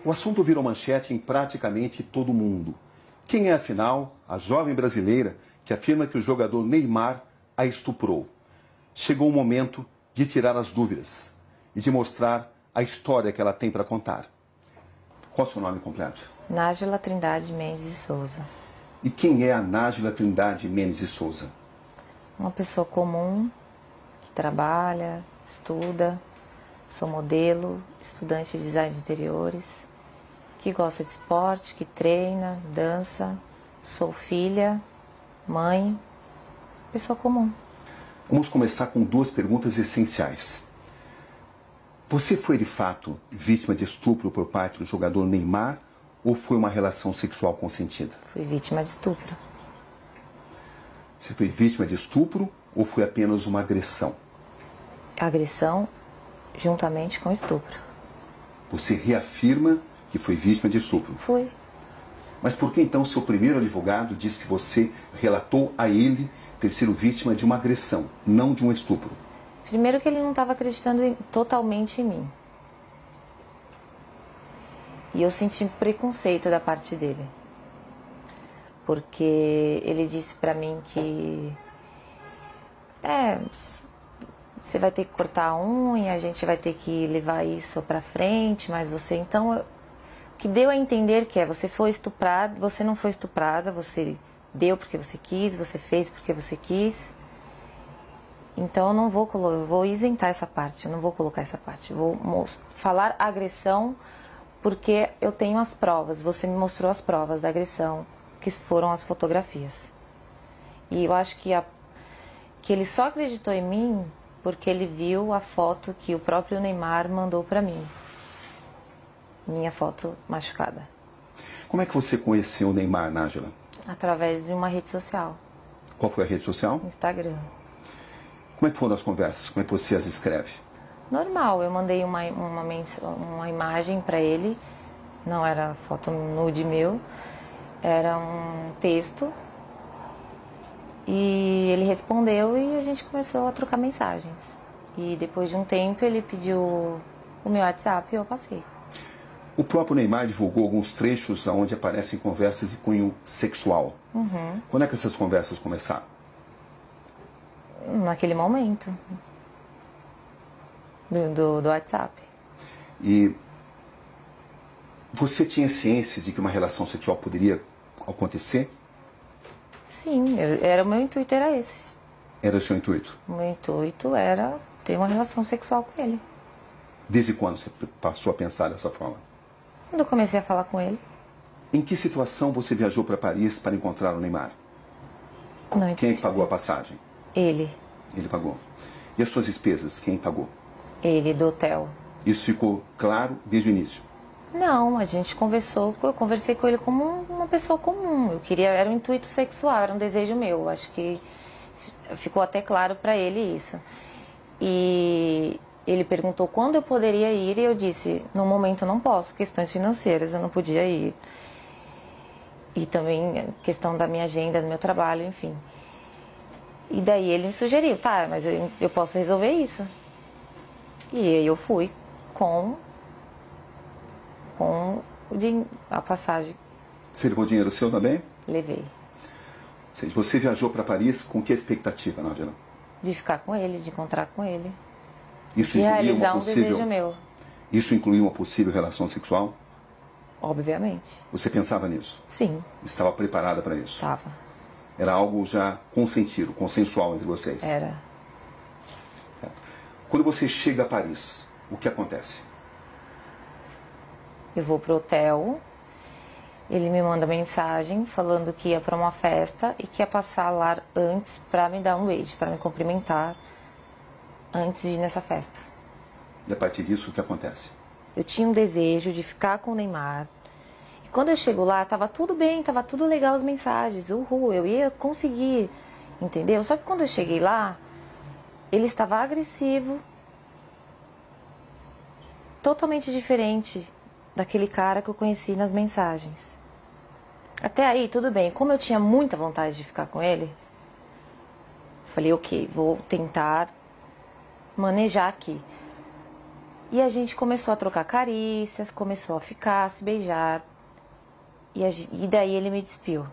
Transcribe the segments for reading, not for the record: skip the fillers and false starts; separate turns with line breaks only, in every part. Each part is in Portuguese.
O assunto virou manchete em praticamente todo o mundo. Quem é, afinal, a jovem brasileira que afirma que o jogador Neymar a estuprou? Chegou o momento de tirar as dúvidas e de mostrar a história que ela tem para contar. Qual é o seu nome completo?
Nájila Trindade Mendes de Souza.
E quem é a Nájila Trindade Mendes de Souza?
Uma pessoa comum, que trabalha, estuda, sou modelo, estudante de design de interiores, que gosta de esporte, que treina, dança, sou filha, mãe, pessoa comum.
Vamos começar com duas perguntas essenciais. Você foi, de fato, vítima de estupro por parte do jogador Neymar ou foi uma relação sexual consentida?
Fui vítima de estupro.
Você foi vítima de estupro ou foi apenas uma agressão?
Agressão juntamente com estupro.
Você reafirma que foi vítima de estupro?
Fui.
Mas por que então seu primeiro advogado diz que você relatou a ele ter sido vítima de uma agressão, não de um estupro?
Primeiro que ele não estava acreditando totalmente em mim. E eu senti preconceito da parte dele. Porque ele disse pra mim que... você vai ter que cortar a unha, a gente vai ter que levar isso pra frente, mas você... Então, o que deu a entender que você foi estuprada, você não foi estuprada, você deu porque você quis, você fez porque você quis. Então, eu vou isentar essa parte, eu não vou colocar essa parte. Vou falar agressão porque eu tenho as provas, você me mostrou as provas da agressão, que foram as fotografias. E eu acho que ele só acreditou em mim porque ele viu a foto que o próprio Neymar mandou pra mim. Minha foto machucada.
Como é que você conheceu o Neymar, Nájila?
Através de uma rede social.
Qual foi a rede social?
Instagram.
Como é que foram as conversas? Como é que você as escreve?
Normal, eu mandei uma imagem pra ele, não era foto nude meu, era um texto. E ele respondeu e a gente começou a trocar mensagens. E depois de um tempo ele pediu o meu WhatsApp e eu passei.
O próprio Neymar divulgou alguns trechos onde aparecem conversas de cunho sexual.
Uhum.
Quando é que essas conversas começaram?
Naquele momento. Do WhatsApp.
E você tinha ciência de que uma relação sexual poderia acontecer?
Sim, o meu intuito era esse.
Era o seu intuito?
O meu intuito era ter uma relação sexual com ele.
Desde quando você passou a pensar dessa forma?
Quando eu comecei a falar com ele.
Em que situação você viajou para Paris para encontrar o Neymar?
Não,
quem pagou a passagem?
Ele.
Ele pagou. E as suas despesas, quem pagou?
Ele, do hotel.
Isso ficou claro desde o início?
Não, a gente conversou, eu conversei com ele como uma pessoa comum. Eu queria, era um intuito sexual, era um desejo meu. Acho que ficou até claro para ele isso. E ele perguntou quando eu poderia ir e eu disse, no momento eu não posso, questões financeiras, eu não podia ir. E também questão da minha agenda, do meu trabalho, enfim. E daí ele me sugeriu, tá, mas eu posso resolver isso. E aí eu fui com a passagem.
Você levou dinheiro seu também?
Levei.
Ou seja, você viajou para Paris com que expectativa, Nájila?
De ficar com ele, de encontrar com ele.
Isso
de realizar um desejo meu.
Isso incluiu uma possível relação sexual?
Obviamente.
Você pensava nisso?
Sim.
Estava preparada para isso?
Estava.
Era algo já consentido, consensual entre vocês?
Era.
Quando você chega a Paris, o que acontece?
Eu vou pro hotel, ele me manda mensagem falando que ia para uma festa e que ia passar lá antes para me dar um beijo, para me cumprimentar antes de ir nessa festa.
E a partir disso, o que acontece?
Eu tinha um desejo de ficar com o Neymar. E quando eu chego lá, tava tudo bem, tava tudo legal as mensagens, uhul, eu ia conseguir, entendeu? Só que quando eu cheguei lá, ele estava agressivo, totalmente diferente daquele cara que eu conheci nas mensagens. Até aí, tudo bem. Como eu tinha muita vontade de ficar com ele, falei, ok, vou tentar manejar aqui. E a gente começou a trocar carícias, começou a ficar, a se beijar. E daí ele me despiu.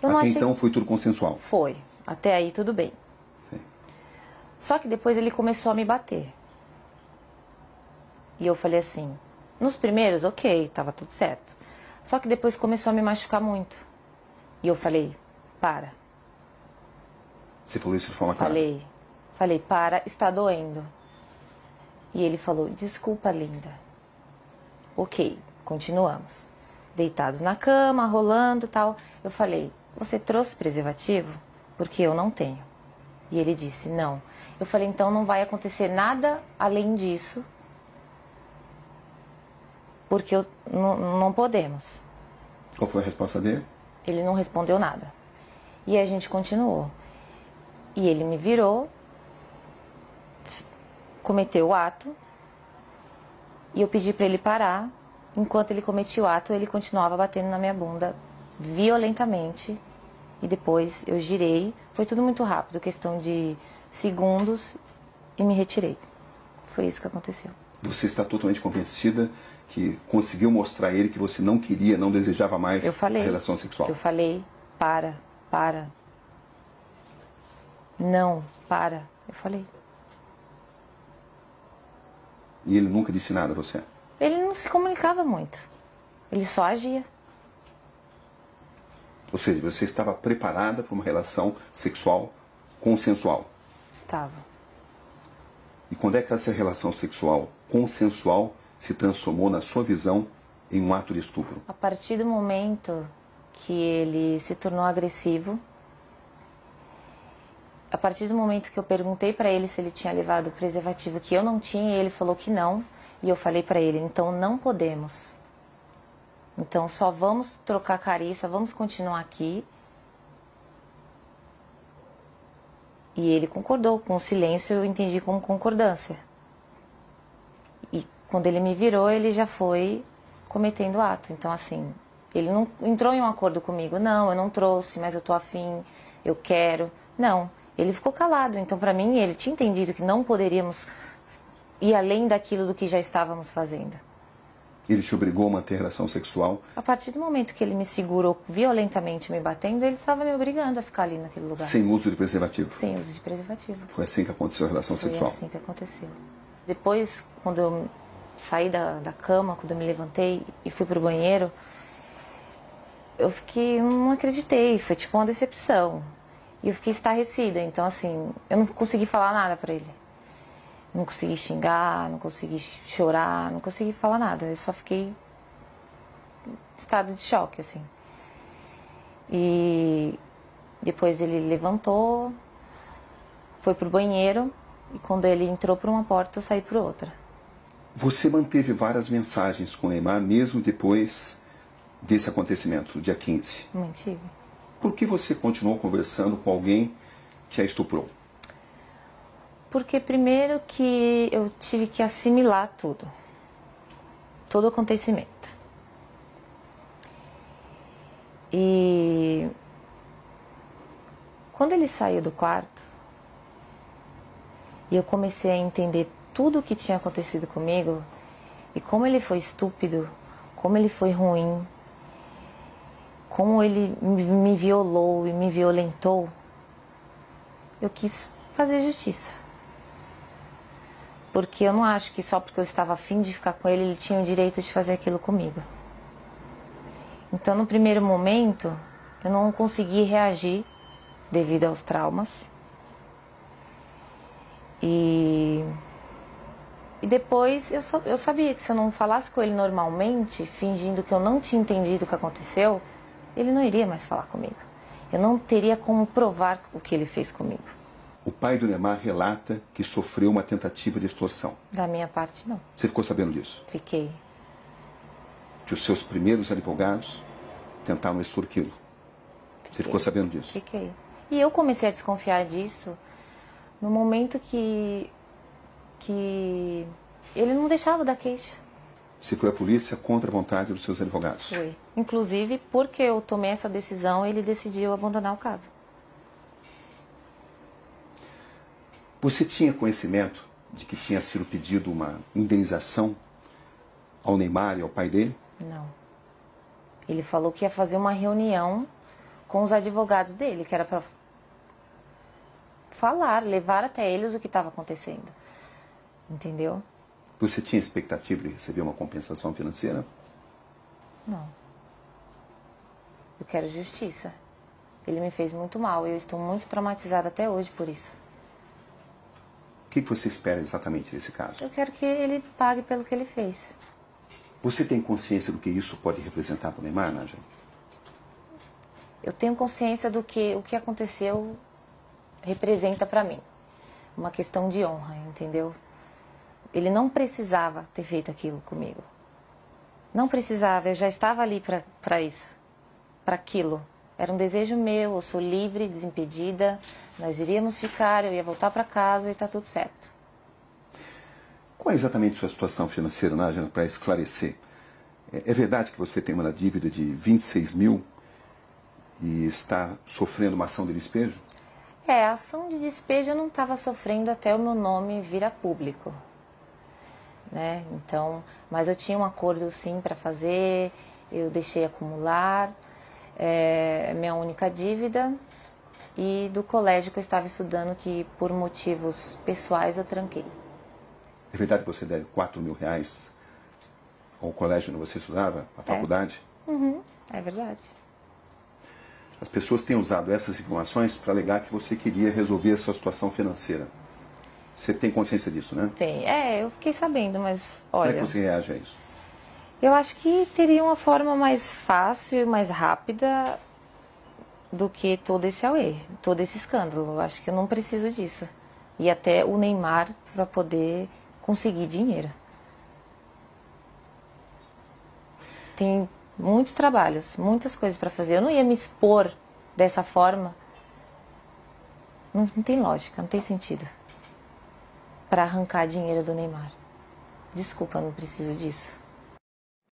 Até então foi tudo consensual?
Foi. Até aí tudo bem.
Sim.
Só que depois ele começou a me bater. E eu falei assim, nos primeiros, ok, tava tudo certo. Só que depois começou a me machucar muito. E eu falei, para.
Você falou isso de forma clara?
Falei, para, está doendo. E ele falou, desculpa, linda. Ok, continuamos. Deitados na cama, rolando e tal. Eu falei, você trouxe preservativo? Porque eu não tenho. E ele disse, não. Eu falei, então não vai acontecer nada além disso. Porque não podemos.
Qual foi a resposta dele?
Ele não respondeu nada. E a gente continuou. E ele me virou, cometeu o ato, e eu pedi para ele parar. Enquanto ele cometia o ato, ele continuava batendo na minha bunda violentamente. E depois eu girei. Foi tudo muito rápido, questão de segundos, e me retirei. Foi isso que aconteceu.
Você está totalmente convencida que conseguiu mostrar a ele que você não queria, não desejava mais a relação sexual?
Eu falei, para. Não, para. Eu falei.
E ele nunca disse nada a você?
Ele não se comunicava muito. Ele só agia.
Ou seja, você estava preparada para uma relação sexual consensual?
Estava.
E quando é que essa relação sexual consensual se transformou, na sua visão, em um ato de estupro?
A partir do momento que ele se tornou agressivo, a partir do momento que eu perguntei para ele se ele tinha levado o preservativo, que eu não tinha, e ele falou que não, e eu falei para ele, então não podemos. Então só vamos trocar carícia, vamos continuar aqui. E ele concordou, com o silêncio eu entendi como concordância. E quando ele me virou, ele já foi cometendo o ato. Então assim, ele não entrou em um acordo comigo, não, eu não trouxe, mas eu tô afim, eu quero. Não, ele ficou calado. Então para mim, ele tinha entendido que não poderíamos ir além daquilo do que já estávamos fazendo.
Ele te obrigou a manter relação sexual?
A partir do momento que ele me segurou violentamente me batendo, ele estava me obrigando a ficar ali naquele lugar.
Sem uso de preservativo?
Sem uso de preservativo.
Foi assim que aconteceu a relação sexual?
Foi assim que aconteceu. Depois, quando eu saí da cama, quando eu me levantei e fui pro banheiro, eu fiquei, não acreditei, foi tipo uma decepção. E eu fiquei estarrecida, então assim, eu não consegui falar nada pra ele. Não consegui xingar, não consegui chorar, não consegui falar nada. Eu só fiquei em estado de choque, assim. E depois ele levantou, foi pro banheiro, e quando ele entrou por uma porta, eu saí por outra.
Você manteve várias mensagens com o Neymar, mesmo depois desse acontecimento, do dia 15?
Mantive.
Por que você continuou conversando com alguém que a estuprou?
Porque primeiro que eu tive que assimilar tudo. Todo o acontecimento. E quando ele saiu do quarto, e eu comecei a entender tudo o que tinha acontecido comigo, e como ele foi estúpido, como ele foi ruim, como ele me violou e me violentou, eu quis fazer justiça. Porque eu não acho que só porque eu estava afim de ficar com ele, ele tinha o direito de fazer aquilo comigo. Então, no primeiro momento, eu não consegui reagir devido aos traumas. E depois eu sabia que se eu não falasse com ele normalmente, fingindo que eu não tinha entendido o que aconteceu, ele não iria mais falar comigo. Eu não teria como provar o que ele fez comigo.
O pai do Neymar relata que sofreu uma tentativa de extorsão.
Da minha parte, não.
Você ficou sabendo disso?
Fiquei.
Que os seus primeiros advogados tentaram extorquí-lo. Você ficou sabendo disso?
Fiquei. E eu comecei a desconfiar disso no momento que ele não deixava dar queixa.
Você foi à polícia contra a vontade dos seus advogados?
Foi. Inclusive, porque eu tomei essa decisão, ele decidiu abandonar o caso.
Você tinha conhecimento de que tinha sido pedido uma indenização ao Neymar e ao pai dele?
Não. Ele falou que ia fazer uma reunião com os advogados dele, que era para falar, levar até eles o que estava acontecendo. Entendeu?
Você tinha expectativa de receber uma compensação financeira?
Não. Eu quero justiça. Ele me fez muito mal e eu estou muito traumatizada até hoje por isso.
O que você espera exatamente desse caso?
Eu quero que ele pague pelo que ele fez.
Você tem consciência do que isso pode representar para o Neymar, Nájila?
Eu tenho consciência do que o que aconteceu representa para mim. Uma questão de honra, entendeu? Ele não precisava ter feito aquilo comigo. Não precisava, eu já estava ali para isso, para aquilo. Era um desejo meu, eu sou livre, desimpedida, nós iríamos ficar, eu ia voltar para casa e está tudo certo.
Qual é exatamente a sua situação financeira, Nájila, para esclarecer? É verdade que você tem uma dívida de 26 mil e está sofrendo uma ação de despejo?
A ação de despejo eu não estava sofrendo até o meu nome vir a público. Né? Então, mas eu tinha um acordo sim para fazer, eu deixei acumular, minha única dívida, e do colégio que eu estava estudando, que por motivos pessoais eu tranquei.
É verdade que você deve 4 mil reais ao colégio onde você estudava, à faculdade?
Uhum, é verdade.
As pessoas têm usado essas informações para alegar que você queria resolver a sua situação financeira. Você tem consciência disso, né?
Tem. Eu fiquei sabendo, mas olha...
Como é que você reage a isso?
Eu acho que teria uma forma mais fácil e mais rápida do que todo esse auê, todo esse escândalo. Eu acho que eu não preciso disso. E até o Neymar para poder conseguir dinheiro. Tem muitos trabalhos, muitas coisas para fazer. Eu não ia me expor dessa forma. Não tem lógica, não tem sentido. Para arrancar dinheiro do Neymar. Desculpa, eu não preciso disso.